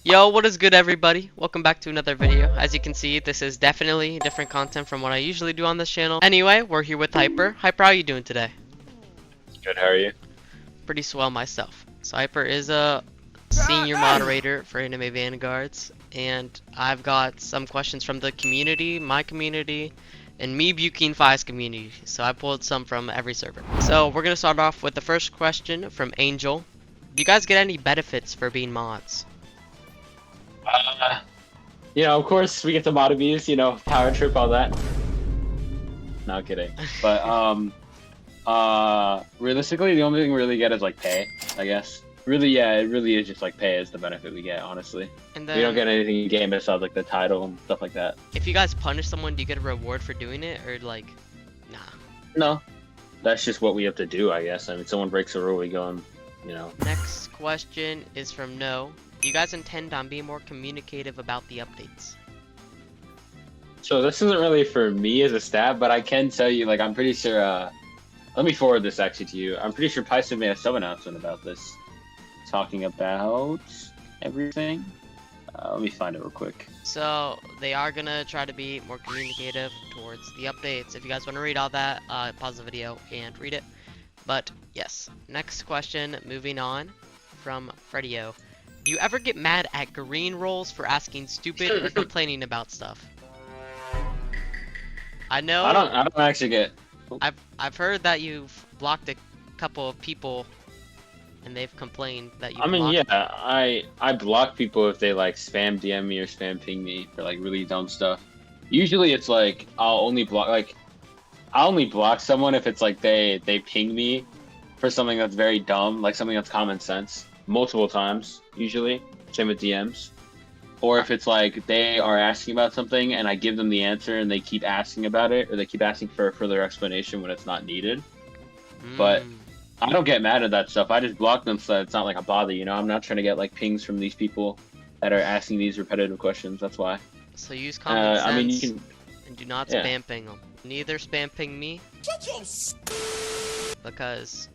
Yo, what is good everybody? Welcome back to another video. As you can see, this is definitely different content from what I usually do on this channel. Anyway, we're here with Hyper. Hyper, how are you doing today? Good, how are you? Pretty swell myself. So Hyper is a senior moderator for Anime Vanguards, and I've got some questions from the community, my community, and me Debunking 5's community. So I pulled some from every server. So we're gonna start off with the first question from Angel. Do you guys get any benefits for being mods? Of course we get the mod abuse, power trip, all that. Not kidding. But, realistically, the only thing we really get is, like, pay, I guess. Really, yeah, it really is just, like, pay is the benefit we get, honestly. And then, we don't get anything in game besides, like, the title and stuff like that. if you guys punish someone, do you get a reward for doing it, or, like, nah? No. That's just what we have to do, I guess. I mean, someone breaks a rule, we go and, Next question is from No. Do you guys intend on being more communicative about the updates? So this isn't really for me as a stat, but I can tell you, like, I'm pretty sure, let me forward this actually to you. I'm pretty sure Python made a sub-announcement about this, talking about everything. Let me find it real quick. So, they are gonna try to be more communicative towards the updates. If you guys want to read all that, pause the video and read it. But, yes. Next question, moving on, from Fredio. Do you ever get mad at green rolls for asking stupid or complaining about stuff? I know. I don't actually get. I've heard that you've blocked a couple of people, and they've complained that you. I block people if they like spam DM me or spam ping me for like really dumb stuff. Usually it's like I'll only block someone if it's like they ping me for something that's very dumb, like something that's common sense, multiple times usually. Same with DMs. Or if it's like they are asking about something and I give them the answer and they keep asking about it, or they keep asking for a further explanation when it's not needed. But I don't get mad at that stuff. I just block them so that it's not like a bother, I'm not trying to get like pings from these people that are asking these repetitive questions. That's why. So use common sense. I mean, you can, and do not spam ping them. Neither spam ping me. Because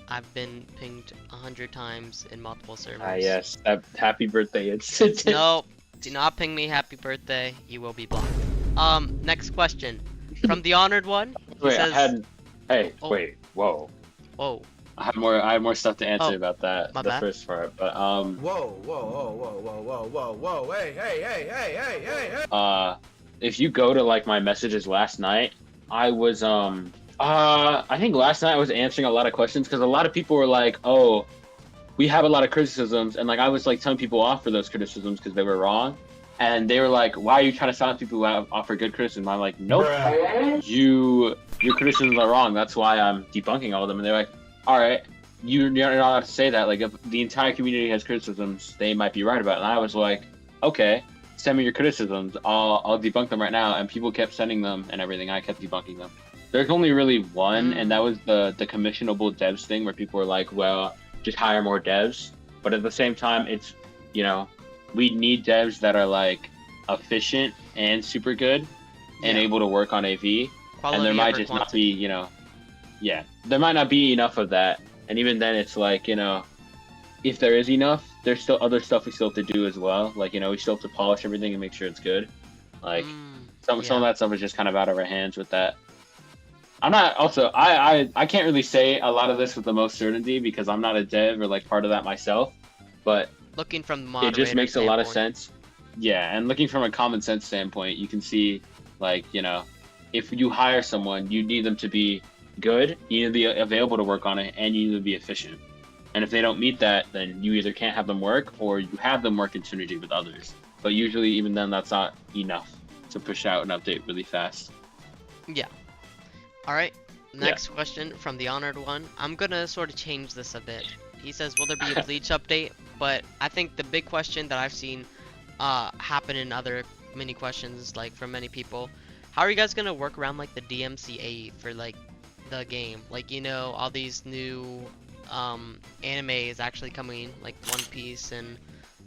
I've been pinged 100 times in multiple servers. Yes. Happy birthday incident. No, do not ping me happy birthday. You will be blocked. Next question. From the honored one. Wait, says, wait, whoa. Whoa. I have more stuff to answer about that. My bad. First part, but Whoa, hey. if you go to like my messages last night, I was I think last night I was answering a lot of questions because a lot of people were like, "Oh, we have a lot of criticisms," and like I was like telling people off for those criticisms because they were wrong, and they were like, "Why are you trying to silence people who offer good criticism?" I'm like, "Nope, your criticisms are wrong. That's why I'm debunking all of them." And they're like, "All right, you're not allowed to say that. Like, if the entire community has criticisms, they might be right about it." And I was like, "Okay, send me your criticisms. I'll debunk them right now." And people kept sending them and everything. I kept debunking them. There's only really one, and that was the commissionable devs thing where people were like, well, just hire more devs. But at the same time, it's, we need devs that are like efficient and super good and able to work on AV. Quality and there might just not be, there might not be enough of that. And even then it's like, if there is enough, there's still other stuff we still have to do as well. Like, we still have to polish everything and make sure it's good. Like, some of that stuff is just kind of out of our hands with that. I'm not also I can't really say a lot of this with the most certainty because I'm not a dev or like part of that myself, but looking from the moderator it just makes a lot of standpoint. sense. Yeah, and looking from a common sense standpoint, you can see like, if you hire someone, you need them to be good, you need to be available to work on it, and you need to be efficient. And if they don't meet that, then you either can't have them work or you have them work in synergy with others. But usually even then that's not enough to push out an update really fast. Yeah. Alright, next question from the honored one. I'm gonna sort of change this a bit. He says, will there be a Bleach update? But I think the big question that I've seen happen in other mini questions, like from many people, how are you guys gonna work around like the DMCA for like the game? Like, all these new anime is actually coming, like One Piece and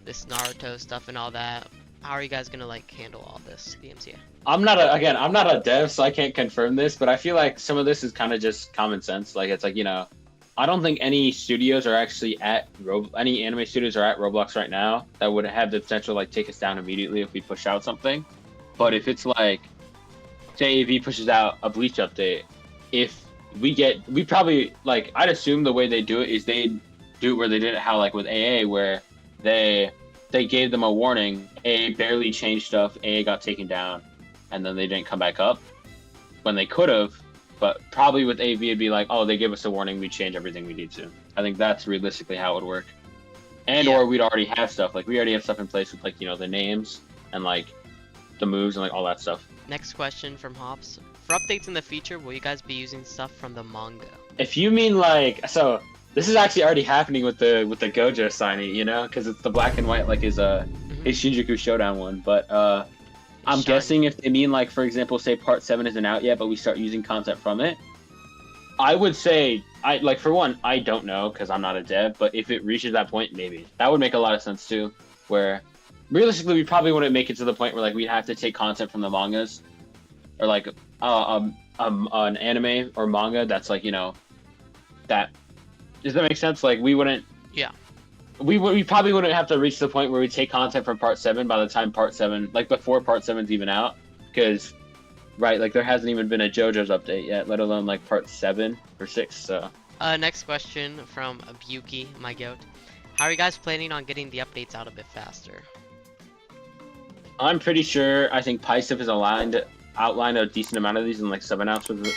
this Naruto stuff and all that. How are you guys gonna like handle all this, DMCA? I'm not a dev, so I can't confirm this, but I feel like some of this is kind of just common sense. Like, it's like, I don't think any studios are actually at any anime studios are at Roblox right now that would have the potential to like take us down immediately if we push out something. But if it's like, say, if he pushes out a Bleach update, if we probably like, I'd assume the way they do it is they do it where they did it how like with AA, where they gave them a warning. AA barely changed stuff. AA got taken down, and then they didn't come back up when they could have. But probably with AV, it'd be like, oh, they give us a warning, we change everything we need to. I think that's realistically how it would work. And or we'd already have stuff. Like, we already have stuff in place with, like, you know, the names and, like, the moves and, like, all that stuff. Next question from Hops. For updates in the future, will you guys be using stuff from the manga? If you mean, like, so, this is actually already happening with the Gojo signing, you know? Because it's the black and white, like, his Shinjuku Showdown one. But, I'm guessing if they mean, like, for example, say Part 7 isn't out yet, but we start using content from it, I would say, for one, I don't know, because I'm not a dev, but if it reaches that point, maybe. That would make a lot of sense, too, where, realistically, we probably wouldn't make it to the point where, like, we'd have to take content from the mangas, or, like, an anime or manga that's, like, you know, that... Does that make sense? Like, we wouldn't... Yeah. We probably wouldn't have to reach the point where we take content from Part 7 by the time Part 7, like before Part 7's even out, because, right, like there hasn't even been a JoJo's update yet, let alone like Part 7 or 6, so. Next question from Buki, my goat. How are you guys planning on getting the updates out a bit faster? I'm pretty sure, I think Paisif has outlined a decent amount of these in like sub-announcements,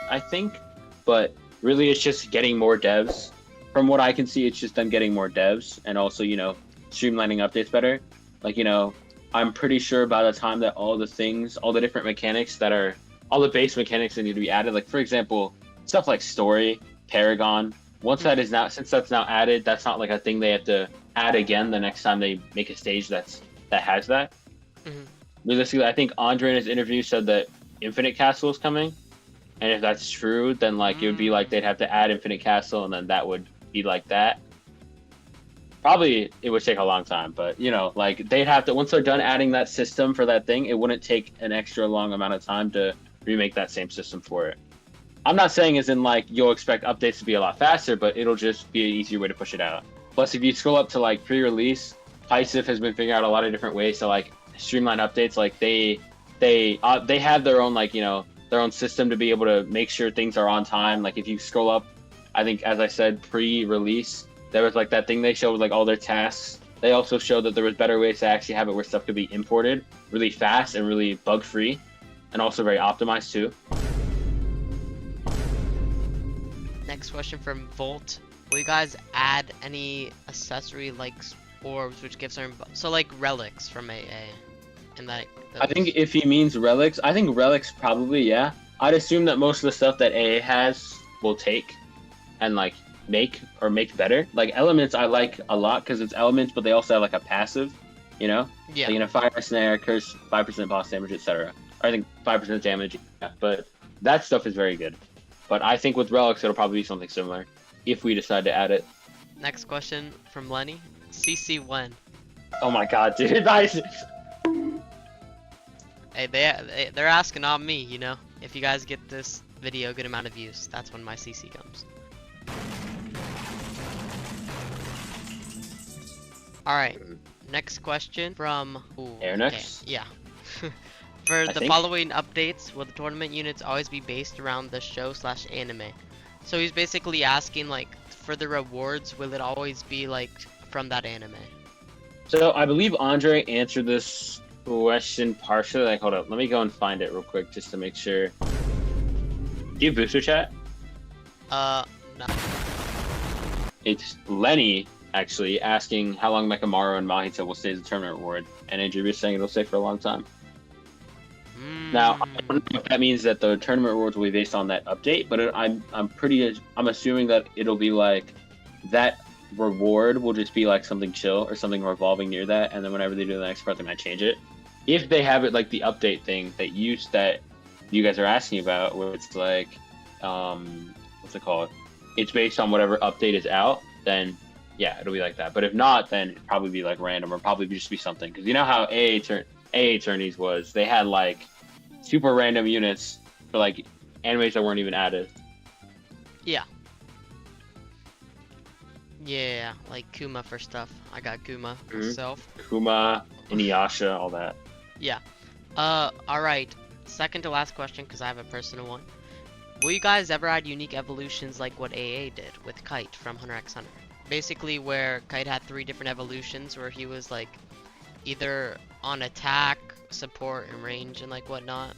I think, but really it's just getting more devs. From what I can see, it's just them getting more devs and also, you know, streamlining updates better. Like, you know, I'm pretty sure by the time that all the different mechanics all the base mechanics that need to be added, like, for example, stuff like story, Paragon, since that's now added, that's not like a thing they have to add again the next time they make a stage that has that. Mm-hmm. Realistically, I think Andre in his interview said that Infinite Castle is coming. And if that's true, then, like, it would be like they'd have to add Infinite Castle and then that would be like that. Probably it would take a long time, but you know, like they'd have to, once they're done adding that system for that thing, it wouldn't take an extra long amount of time to remake that same system for it. I'm not saying as in like you'll expect updates to be a lot faster, but it'll just be an easier way to push it out. Plus, if you scroll up to like pre-release, Paisif has been figuring out a lot of different ways to like streamline updates. Like they have their own, like, you know, their own system to be able to make sure things are on time. Like if you scroll up, I think, as I said, pre-release, there was like that thing they showed with like all their tasks. They also showed that there was better ways to actually have it where stuff could be imported really fast and really bug-free, and also very optimized too. Next question from Volt. Will you guys add any accessory like orbs which give certain so like relics from AA? And like those... I think if he means relics, I think relics probably, yeah. I'd assume that most of the stuff that AA has will take and like make better. Like elements I like a lot because it's elements, but they also have like a passive, you know? Yeah. Like, you know, fire, snare, curse, 5% boss damage, etc. I think 5% damage, yeah, but that stuff is very good. But I think with relics it'll probably be something similar if we decide to add it. Next question from Lenny. CC when? Oh my god, dude. Hey, they're asking, not me, you know? If you guys get this video a good amount of views, that's when my CC comes. Alright, next question from... Airnex? Okay, yeah. For the following updates, will the tournament units always be based around the show/anime? So he's basically asking, like, for the rewards, will it always be, like, from that anime? So I believe Andre answered this question partially. Like, hold up, let me go and find it real quick just to make sure. Do you have booster chat? No. It's Lenny, actually, asking how long Mekamaru and Mahito will stay as a tournament reward. And Andrew is saying it'll stay for a long time. Now, I don't know if that means that the tournament rewards will be based on that update, but I'm assuming that it'll be like that reward will just be like something chill or something revolving near that, and then whenever they do the next part, they might change it. If they have it like the update thing that you guys are asking about, where it's like, what's it called? It's based on whatever update is out, then yeah, it'll be like that. But if not, then it'd probably be like random or probably just be something. Because you know how AA tourneys was, they had like super random units for like animes that weren't even added. Yeah. Yeah, like Kuma for stuff. I got Kuma Mhm. myself. Kuma, Inuyasha, all that. Yeah. Alright. Second to last question, because I have a personal one. Will you guys ever add unique evolutions like what AA did with Kite from Hunter x Hunter? Basically, where Kite had 3 different evolutions, where he was like either on attack, support, and range, and like whatnot.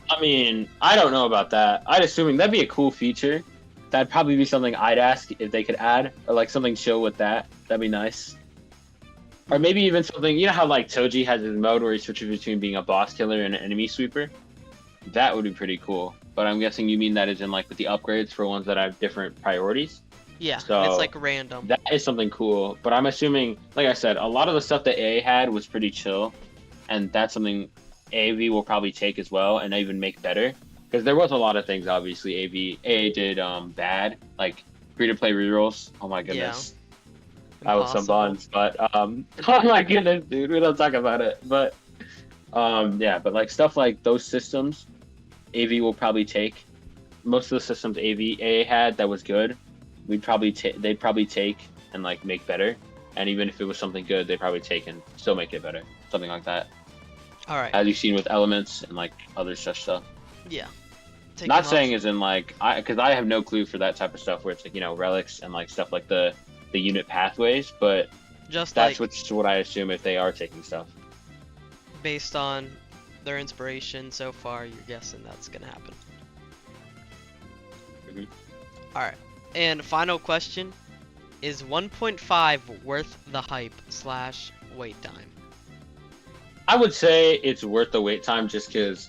I mean, I don't know about that. I'd assuming that'd be a cool feature. That'd probably be something I'd ask if they could add, or like something chill with that. That'd be nice. Or maybe even something, you know how like Toji has his mode where he switches between being a boss killer and an enemy sweeper? That would be pretty cool. But I'm guessing you mean that is in like with the upgrades for ones that have different priorities. Yeah, So it's like random. that is something cool. But I'm assuming, like I said, a lot of the stuff that AA had was pretty chill, and that's something AV will probably take as well and even make better. Because there was a lot of things obviously AA did bad, like free to play rerolls. Oh my goodness. That was some Impossible. buns, but oh my goodness, dude, we don't talk about it. But yeah, but like stuff like those systems, AV will probably take. Most of the systems AA had that was good, they'd probably take and like make better. And even if it was something good, they'd probably take and still make it better, something like that. Alright. As you've seen with elements and like other such stuff. Yeah. Not saying as in like because I have no clue for that type of stuff where it's like, you know, relics and like stuff like the unit pathways, but just that's like what I assume if they are taking stuff. based on their inspiration so far, you're guessing that's gonna happen. Mhm. Alright. And final question. Is 1.5 worth the hype / wait time? I would say it's worth the wait time just because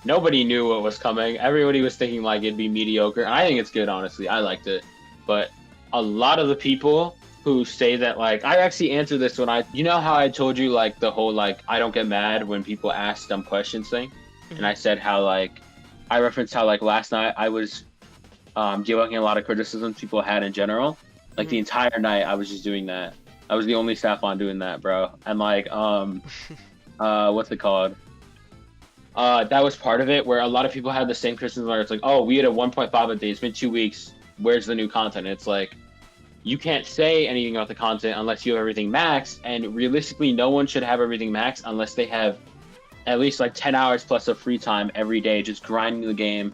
nobody knew what was coming. Everybody was thinking like it'd be mediocre, and I think it's good, honestly. I liked it, but a lot of the people who say that, like, I actually answered this when you know how I told you like the whole like I don't get mad when people ask dumb questions thing, and I said how like I referenced how like last night I was debunking a lot of criticisms people had in general. Like the entire night I was just doing that. I was the only staff on doing that, bro. And like what's it called? That was part of it where a lot of people had the same criticism where it's like, oh, we had a 1.5 a day, it's been 2 weeks, where's the new content? It's like, you can't say anything about the content unless you have everything maxed, and realistically no one should have everything maxed unless they have at least like 10 hours plus of free time every day just grinding the game,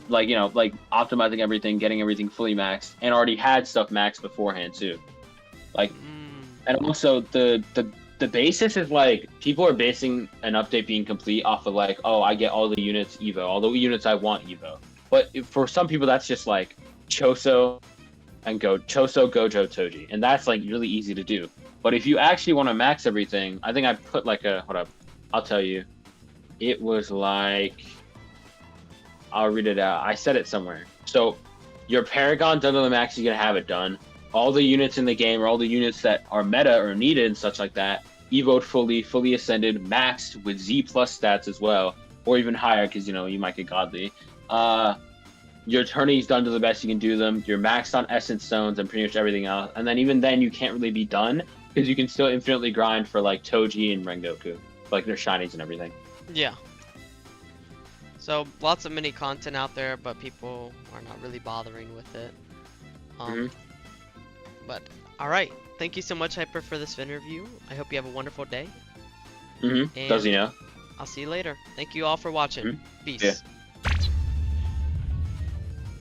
like, you know, like optimizing everything, getting everything fully maxed, and already had stuff maxed beforehand too. Like, and also the basis is like people are basing an update being complete off of like, oh, I get all the units Evo, all the units I want Evo. But for some people that's just like Choso and Choso, Gojo, Toji, and that's like really easy to do. But if you actually want to max everything, I think I put like hold up, I'll tell you, it was like, I'll read it out. I said it somewhere. So your Paragon done to the max, you're gonna have it done. All the units in the game, or all the units that are meta or needed and such like that, evoed fully ascended, maxed with Z plus stats as well, or even higher because, you know, you might get godly. Your tourney's done to the best you can do them. You're maxed on essence stones and pretty much everything else. And then even then you can't really be done because you can still infinitely grind for like Toji and Rengoku, like their shinies and everything. Yeah. So lots of mini content out there, but people are not really bothering with it. But alright, thank you so much, Hyper, for this interview. I hope you have a wonderful day. Does he know? I'll see you later. Thank you all for watching. Peace. Yeah.